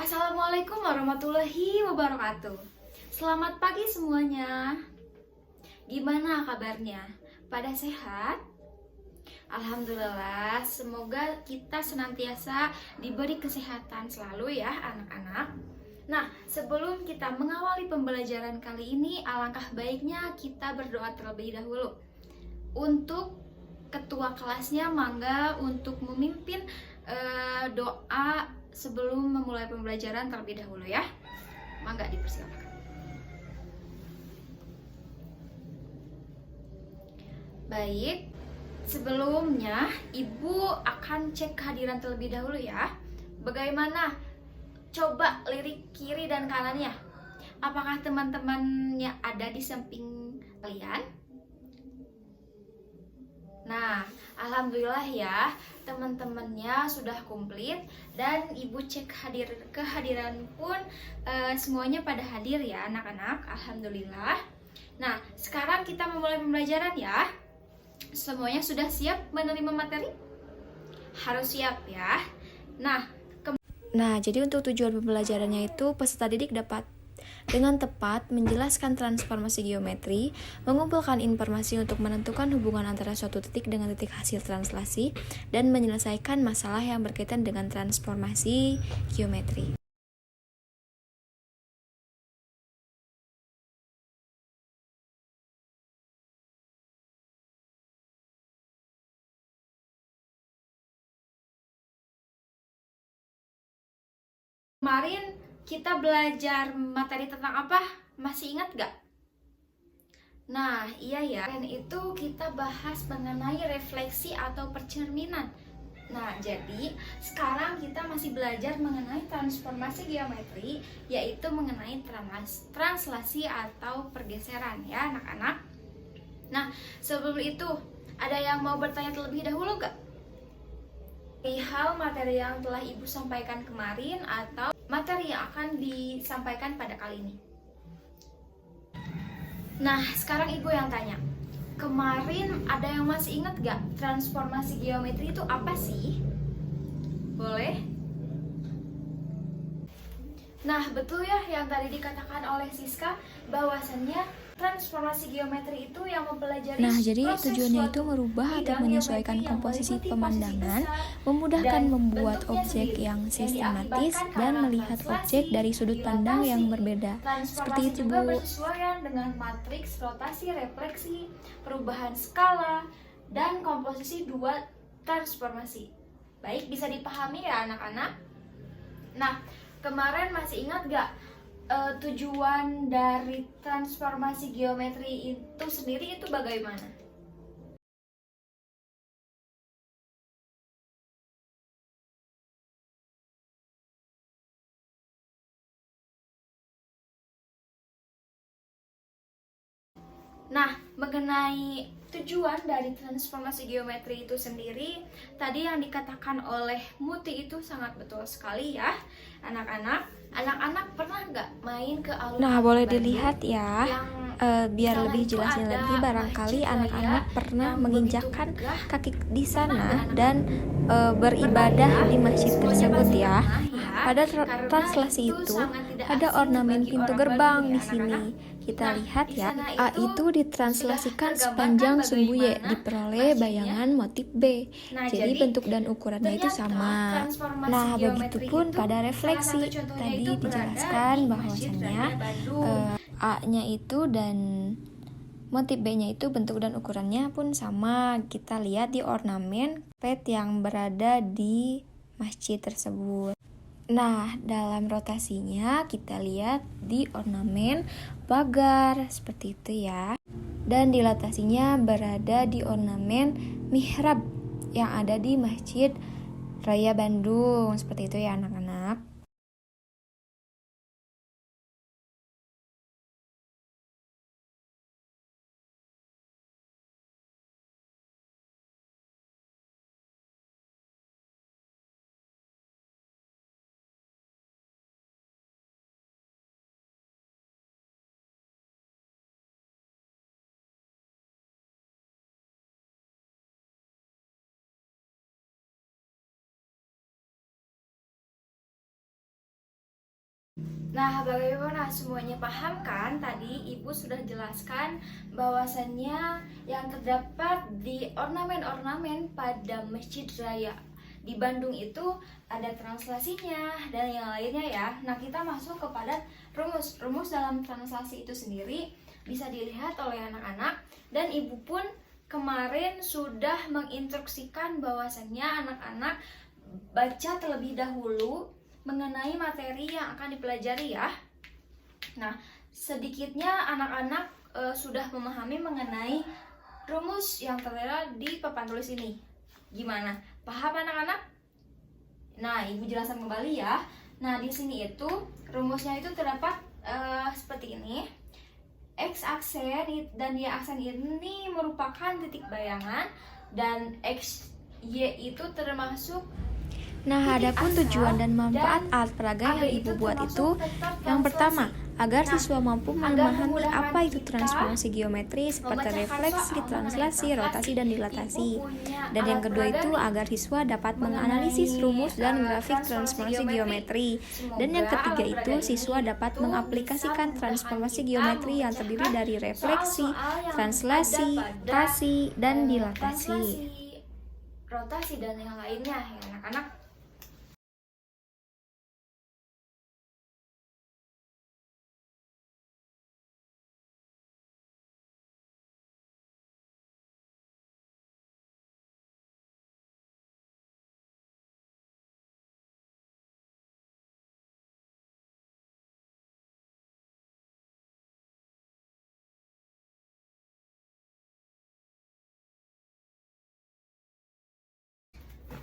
Assalamualaikum warahmatullahi wabarakatuh. Selamat pagi semuanya. Gimana kabarnya? Pada sehat? Alhamdulillah, semoga kita senantiasa diberi kesehatan selalu ya anak-anak. Nah, sebelum kita mengawali pembelajaran kali ini, alangkah baiknya kita berdoa terlebih dahulu. Untuk ketua kelasnya, mangga untuk memimpin doa sebelum memulai pembelajaran terlebih dahulu ya. Mangga dipersilakan. Baik, sebelumnya Ibu akan cek kehadiran terlebih dahulu ya. Bagaimana? Coba lirik kiri dan kanannya. Apakah teman-temannya ada di samping kalian? Nah, alhamdulillah ya, teman-temannya sudah komplit dan Ibu cek kehadiran pun semuanya pada hadir ya anak-anak. Alhamdulillah. Nah, sekarang kita memulai pembelajaran ya. Semuanya sudah siap menerima materi? Harus siap ya. Nah, jadi untuk tujuan pembelajarannya itu peserta didik dapat dengan tepat menjelaskan transformasi geometri, mengumpulkan informasi untuk menentukan hubungan antara suatu titik dengan titik hasil translasi, dan menyelesaikan masalah yang berkaitan dengan transformasi geometri. Kemarin kita belajar materi tentang apa? Masih ingat gak? Nah, iya ya. Dan itu kita bahas mengenai refleksi atau percerminan. Nah, jadi sekarang kita masih belajar mengenai transformasi geometri, yaitu mengenai translasi atau pergeseran ya anak-anak. Nah, sebelum itu, ada yang mau bertanya terlebih dahulu gak? Hal materi yang telah Ibu sampaikan kemarin atau materi yang akan disampaikan pada kali ini. Nah, sekarang Ibu yang tanya. Kemarin ada yang masih ingat gak transformasi geometri itu apa sih? Boleh? Nah, betul ya yang tadi dikatakan oleh Siska bahwasannya transformasi geometri itu yang mempelajari jadi tujuannya itu merubah atau menyesuaikan komposisi pemandangan, memudahkan membuat objek yang sistematis dan melihat objek dari sudut pandang yang berbeda. Seperti itu, Bu. Bersesuaian dengan matriks rotasi, refleksi, perubahan skala, dan komposisi dua transformasi. Baik, bisa dipahami ya anak-anak? Nah, kemarin masih ingat gak tujuan dari transformasi geometri itu sendiri itu bagaimana? Nah, mengenai tujuan dari transformasi geometri itu sendiri, tadi yang dikatakan oleh Muti itu sangat betul sekali ya, anak-anak. Anak-anak pernah nggak main ke alun-alun Nah, boleh Bandung dilihat ya, biar lebih jelasnya lagi, barangkali anak-anak pernah menginjakkan kaki di sana dan beribadah di masjid tersebut ya. Pada translasi itu ada ornamen pintu gerbang di sini. Kita lihat ya, A itu ditranslasikan sepanjang sumbu Y diperoleh bayangan motif B. Jadi bentuk dan ukurannya itu sama. Nah, begitupun pada refleksi. Tadi dijelaskan bahwasannya A-nya itu dan motif B-nya itu bentuk dan ukurannya pun sama. Kita lihat di ornamen pet yang berada di masjid tersebut. Nah, dalam rotasinya kita lihat di ornamen pagar seperti itu ya. Dan dilatasinya berada di ornamen mihrab yang ada di Masjid Raya Bandung. Seperti itu ya anak-anak. Nah, bagaimana semuanya paham kan? Tadi Ibu sudah jelaskan bahwasannya yang terdapat di ornamen-ornamen pada Masjid Raya di Bandung itu ada translasinya dan yang lainnya ya. Nah, kita masuk kepada rumus. Rumus dalam translasi itu sendiri bisa dilihat oleh anak-anak, dan Ibu pun kemarin sudah menginstruksikan bahwasannya anak-anak baca terlebih dahulu mengenai materi yang akan dipelajari ya. Nah, sedikitnya anak-anak sudah memahami mengenai rumus yang tertera di papan tulis ini. Gimana? Paham anak-anak? Nah, Ibu jelaskan kembali ya. Nah, di sini itu rumusnya itu terdapat seperti ini. X aksen dan Y aksen ini merupakan titik bayangan, dan X, Y itu termasuk. Nah, adapun tujuan dan manfaat alat peraga yang Ibu buat itu, yang pertama, agar siswa mampu memahami apa itu transformasi geometri seperti refleksi, translasi, rotasi, dan dilatasi. Dan yang kedua itu agar siswa dapat menganalisis rumus dan grafik transformasi geometri. Dan yang ketiga itu siswa dapat mengaplikasikan transformasi geometri yang terdiri dari refleksi, translasi, rotasi, dan dilatasi. Rotasi dan yang lainnya ya anak-anak.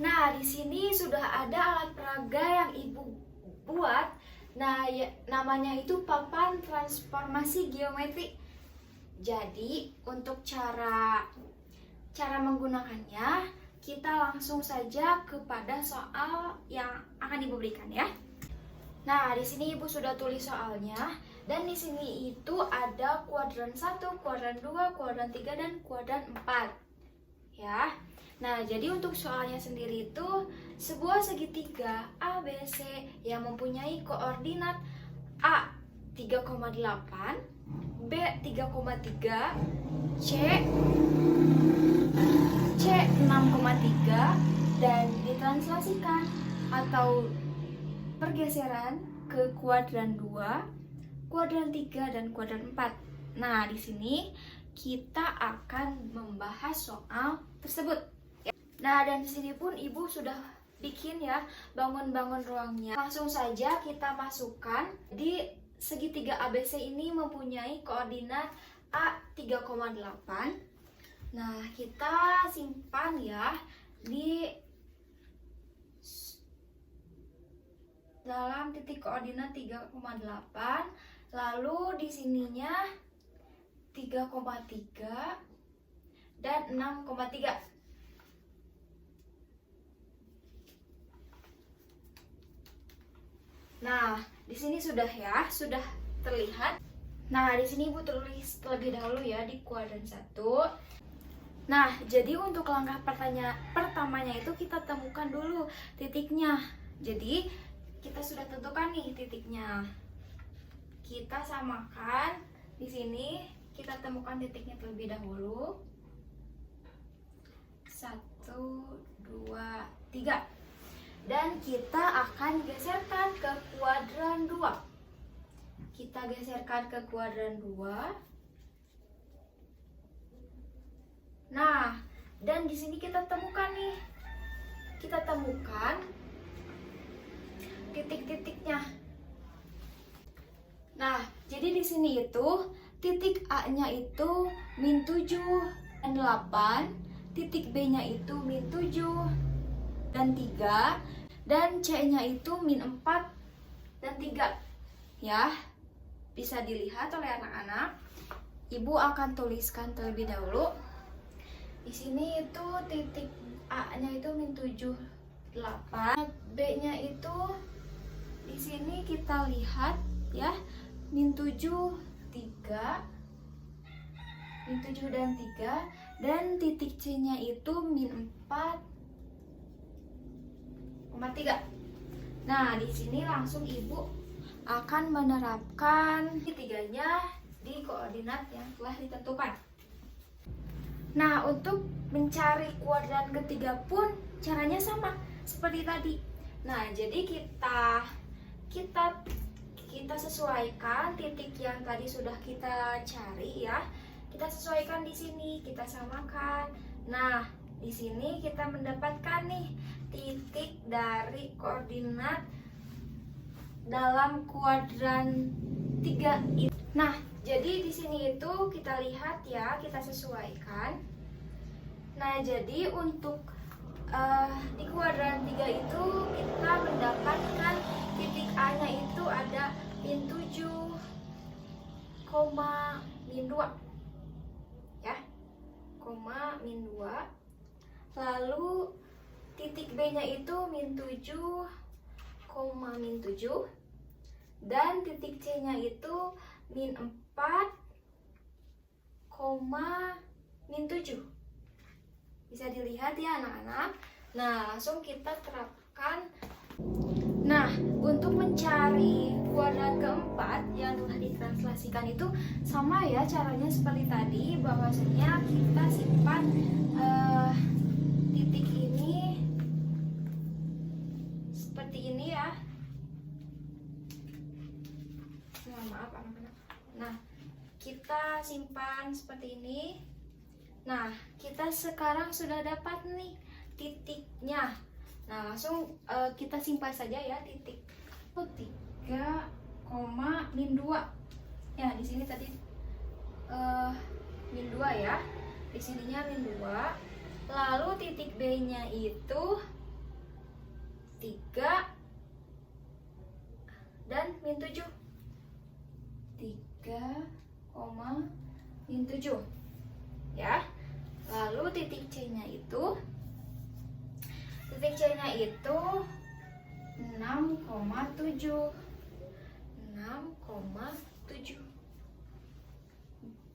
Nah, di sini sudah ada alat peraga yang Ibu buat. Nah, namanya itu papan transformasi geometri. Jadi, untuk cara menggunakannya, kita langsung saja kepada soal yang akan Ibu berikan ya. Nah, di sini Ibu sudah tulis soalnya, dan di sini itu ada kuadran 1, kuadran 2, kuadran 3, dan kuadran 4. Ya. Nah, jadi untuk soalnya sendiri itu sebuah segitiga ABC yang mempunyai koordinat A 3,8, B 3,3, C 6,3, dan ditranslasikan atau pergeseran ke kuadran 2, kuadran 3, dan kuadran 4. Nah, di sini kita akan membahas soal tersebut. Nah, dan di sini pun Ibu sudah bikin ya bangun-bangun ruangnya. Langsung saja kita masukkan. Di segitiga ABC ini mempunyai koordinat A 3,8. Nah, kita simpan ya di dalam titik koordinat 3,8. Lalu di sininya 3,3 dan 6,3. Nah, di sini sudah ya, sudah terlihat. Nah, di sini Ibu tulis terlebih dahulu ya di kuadran 1. Nah, jadi untuk langkah pertamanya itu kita temukan dulu titiknya. Jadi, kita sudah tentukan nih titiknya. Kita samakan di sini, kita temukan titiknya terlebih dahulu. 1, 2, 3. Dan kita akan geserkan ke kuadran 2. Kita geserkan ke kuadran 2. Nah, dan di sini kita temukan nih. Kita temukan titik-titiknya. Nah, jadi di sini itu titik A-nya itu -7 dan 8, titik B-nya itu -7 dan 3, dan C-nya itu -4 dan 3. Ya, bisa dilihat oleh anak-anak. Ibu akan tuliskan terlebih dahulu. Di sini itu titik A-nya itu -7, 8, B-nya itu di sini kita lihat ya, -7, 3, -7 dan 3, dan titik C-nya itu -4,3. Nah, di sini langsung Ibu akan menerapkan ketiganya di koordinat yang telah ditentukan. Nah, untuk mencari kuadran ketiga pun caranya sama seperti tadi. Nah, jadi kita sesuaikan titik yang tadi sudah kita cari ya. Kita sesuaikan di sini, kita samakan. Nah, di sini kita mendapatkan nih titik dari koordinat dalam kuadran 3 itu. Nah, jadi di sini itu kita lihat ya, kita sesuaikan. Nah, jadi untuk di kuadran 3 itu kita mendapatkan titik A-nya itu ada min 7, min 2 ya, min 2. Lalu titik B-nya itu min 7, min 7. Dan titik C-nya itu min 4, min 7. Bisa dilihat ya anak-anak. Nah, langsung kita terapkan. Nah, untuk mencari kuadran keempat yang telah ditranslasikan itu sama ya caranya seperti tadi, bahwasanya kita simpan titik ini seperti ini ya. Maaf anak-anak. Nah, kita simpan seperti ini. Nah, kita sekarang sudah dapat nih titiknya. Nah, langsung kita simpan saja ya titik 3, min 2. Ya, di sini tadi min 2 ya. Di sininya min 2. Lalu titik B-nya itu 3 dan min 7. 3, min 7 ya. Lalu titik C-nya itu 6,7.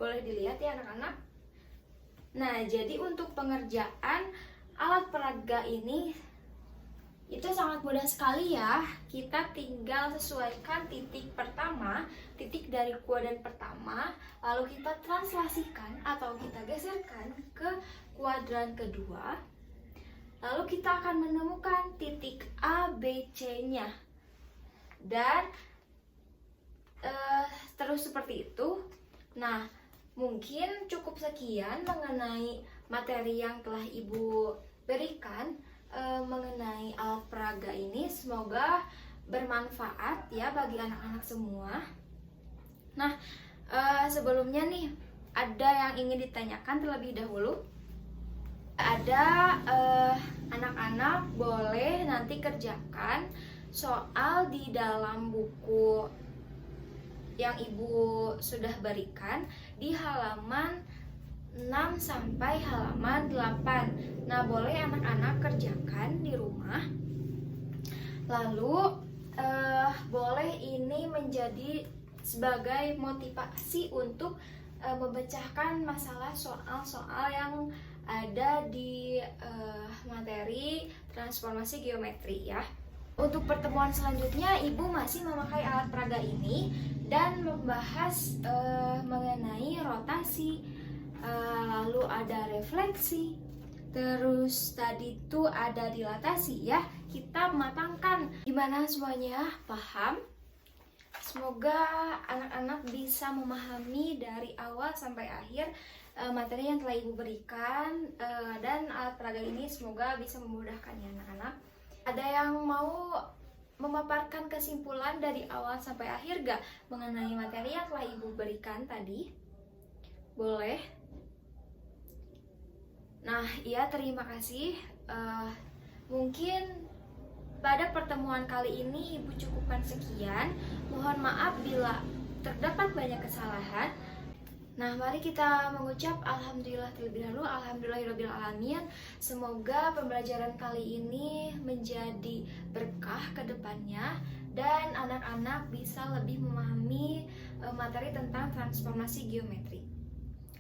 Boleh dilihat ya anak-anak. Nah, jadi untuk pengerjaan alat peraga ini itu sangat mudah sekali ya. Kita tinggal sesuaikan titik pertama, titik dari kuadran pertama, lalu kita translasikan atau kita geserkan ke kuadran kedua. Lalu kita akan menemukan titik A, B, C-nya. Dan terus seperti itu. Nah, mungkin cukup sekian mengenai materi yang telah Ibu berikan mengenai alat peraga ini. Semoga bermanfaat ya bagi anak-anak semua. Nah, sebelumnya nih ada yang ingin ditanyakan terlebih dahulu. Ada anak-anak boleh nanti kerjakan soal di dalam buku yang Ibu sudah berikan di halaman 6 sampai halaman 8. Nah, boleh anak-anak kerjakan di rumah. Lalu boleh ini menjadi sebagai motivasi untuk memecahkan masalah soal-soal yang ada di materi transformasi geometri ya. Untuk pertemuan selanjutnya Ibu masih memakai alat peraga ini dan membahas mengenai rotasi, lalu ada refleksi, terus tadi itu ada dilatasi ya. Kita matangkan. Gimana semuanya? Paham? Semoga anak-anak bisa memahami dari awal sampai akhir materi yang telah Ibu berikan, dan alat peraga ini semoga bisa memudahkan ya anak-anak. Ada yang mau memaparkan kesimpulan dari awal sampai akhir gak mengenai materi yang telah Ibu berikan tadi? Boleh? Nah, iya, terima kasih. Mungkin pada pertemuan kali ini Ibu cukupkan sekian. Mohon maaf bila terdapat banyak kesalahan. Nah, mari kita mengucap alhamdulillah terlebih dahulu. Alhamdulillahirabbil alamin. Semoga pembelajaran kali ini menjadi berkah ke depannya dan anak-anak bisa lebih memahami materi tentang transformasi geometri.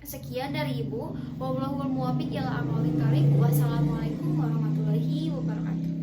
Sekian dari Ibu. Wallahul muwaffiq ila aqwamit thoriq. Wassalamualaikum warahmatullahi wabarakatuh.